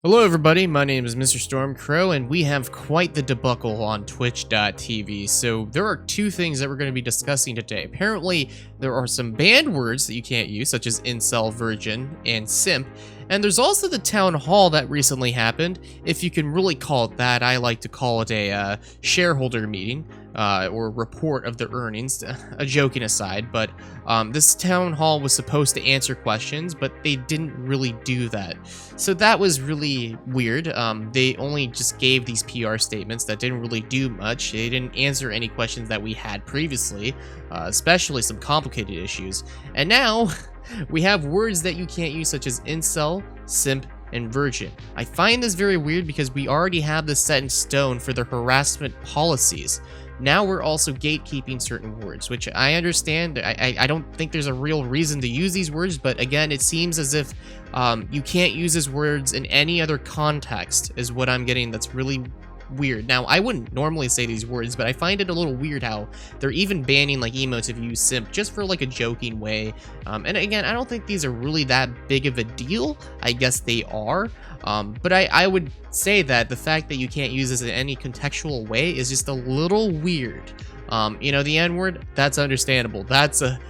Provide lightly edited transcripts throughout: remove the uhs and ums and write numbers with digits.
Hello everybody, my name is MrStormCrow, and we have quite the debacle on Twitch.tv. So there are two things that we're going to be discussing today. Apparently, there are some banned words that you can't use, such as incel, virgin, and simp. And there's also the town hall that recently happened. If you can really call it that, I like to call it a shareholder meeting. Or report of the earnings, a joking aside, but this town hall was supposed to answer questions, but they didn't really do that. So that was really weird. They only just gave these PR statements that didn't really do much. They didn't answer any questions that we had previously, especially some complicated issues. And now we have words that you can't use, such as incel, simp, and virgin. I find this very weird because we already have this set in stone for their harassment policies. Now we're also gatekeeping certain words, which I understand. I don't think there's a real reason to use these words, but again, it seems as if you can't use these words in any other context, is what I'm getting. That's really weird. Now, I wouldn't normally say these words, but I find it a little weird how they're even banning like emotes if you use simp just for like a joking way. And again, I don't think these are really that big of a deal. I guess they are. But I would say that the fact that you can't use this in any contextual way is just a little weird. You know, the N-word, that's understandable. That's a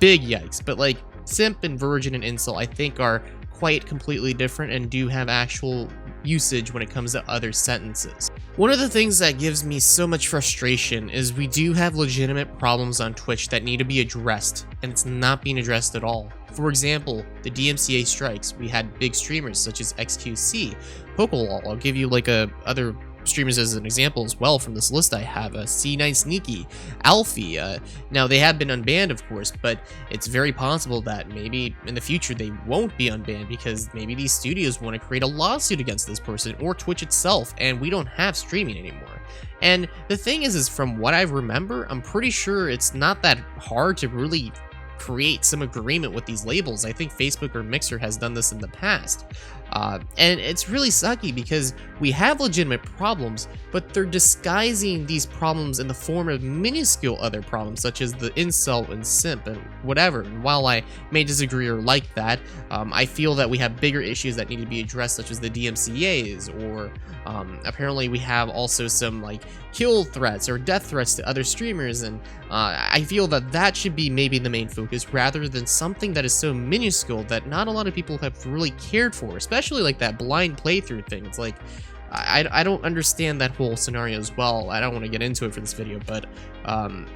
big yikes. But like simp and virgin and incel, I think are quite completely different and do have actual usage when it comes to other sentences. One of the things that gives me so much frustration is we do have legitimate problems on Twitch that need to be addressed, and it's not being addressed at all. For example, the DMCA strikes. We had big streamers such as XQC, Pokelol. I'll give you like other streamers as an example as well from this list I have. C9 Sneaky, Alfie. Now they have been unbanned, of course, but it's very possible that maybe in the future they won't be unbanned because maybe these studios want to create a lawsuit against this person or Twitch itself, and we don't have streaming anymore. And the thing is from what I remember, I'm pretty sure it's not that hard to really create some agreement with these labels. I think Facebook or Mixer has done this in the past. And it's really sucky because we have legitimate problems, but they're disguising these problems in the form of minuscule other problems, such as the incel and simp and whatever. And while I may disagree or like that, I feel that we have bigger issues that need to be addressed, such as the DMCAs, or apparently we have also some like kill threats or death threats to other streamers, and I feel that that should be maybe the main focus rather than something that is so minuscule that not a lot of people have really cared for, especially like that blind playthrough thing. It's like I don't understand that whole scenario as well. I don't want to get into it for this video, but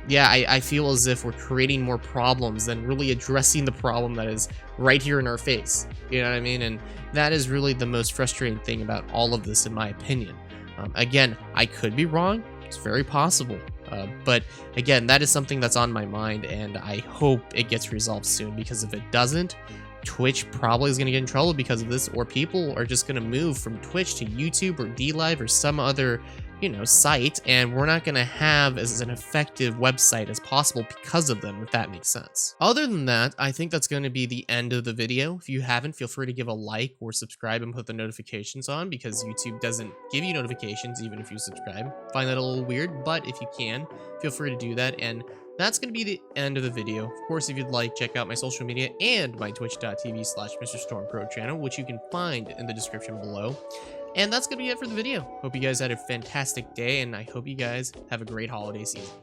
yeah, I feel as if we're creating more problems than really addressing the problem that is right here in our face. You know what I mean? And that is really the most frustrating thing about all of this, in my opinion. Again, I could be wrong. It's very possible. But again, that is something that's on my mind, and I hope it gets resolved soon, because if it doesn't, Twitch probably is going to get in trouble because of this, or people are just going to move from Twitch to YouTube or DLive or some other, you know, site, and we're not going to have as an effective website as possible because of them, if that makes sense. Other than that, I think that's going to be the end of the video. If you haven't, feel free to give a like or subscribe and put the notifications on, because YouTube doesn't give you notifications even if you subscribe. Find that a little weird, but if you can, feel free to do that. And that's going to be the end of the video. Of course, if you'd like, check out my social media and my twitch.tv/MrStormCrow channel, which you can find in the description below. And that's going to be it for the video. Hope you guys had a fantastic day, and I hope you guys have a great holiday season.